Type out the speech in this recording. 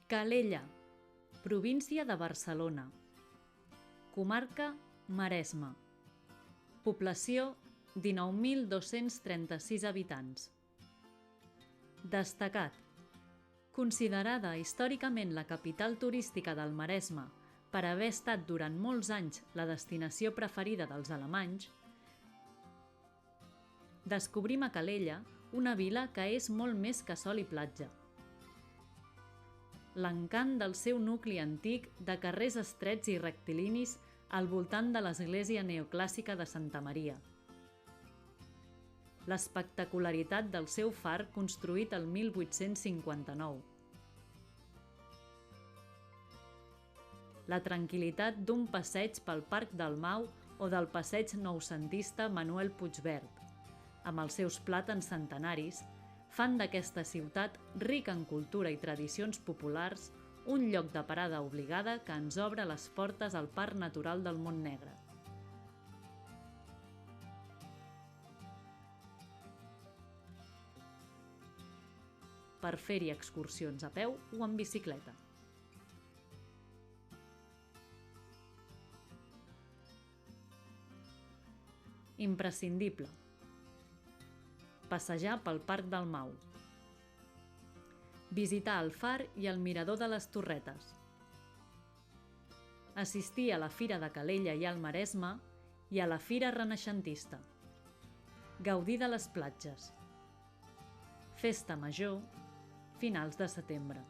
Calella, província de Barcelona. Comarca Maresme. Població 19.236 habitants. Destacat. Considerada històricament la capital turística del Maresme per haver estat durant molts anys la destinació preferida dels alemanys, descobrim a Calella una vila que és molt més que sol i platja. L'encant del seu nucli antic de carrers estrets i rectilinis al voltant de l'església neoclàssica de Santa Maria. L'espectacularitat del seu far construït el 1859. La tranquil·litat d'un passeig pel Parc del Mau o del passeig noucentista Manuel Puigvert, amb els seus plàtans centenaris, fan d'aquesta ciutat rica en cultura i tradicions populars un lloc de parada obligada que ens obre les portes al Parc Natural del Montnegre. Per fer-hi excursions a peu o en bicicleta. Imprescindible. Passejar pel Parc del Mau. Visitar el far i el mirador de les Torretes. Assistir a la Fira de Calella i al Maresme i a la Fira Renaixentista. Gaudir de les platges. Festa Major, finals de setembre.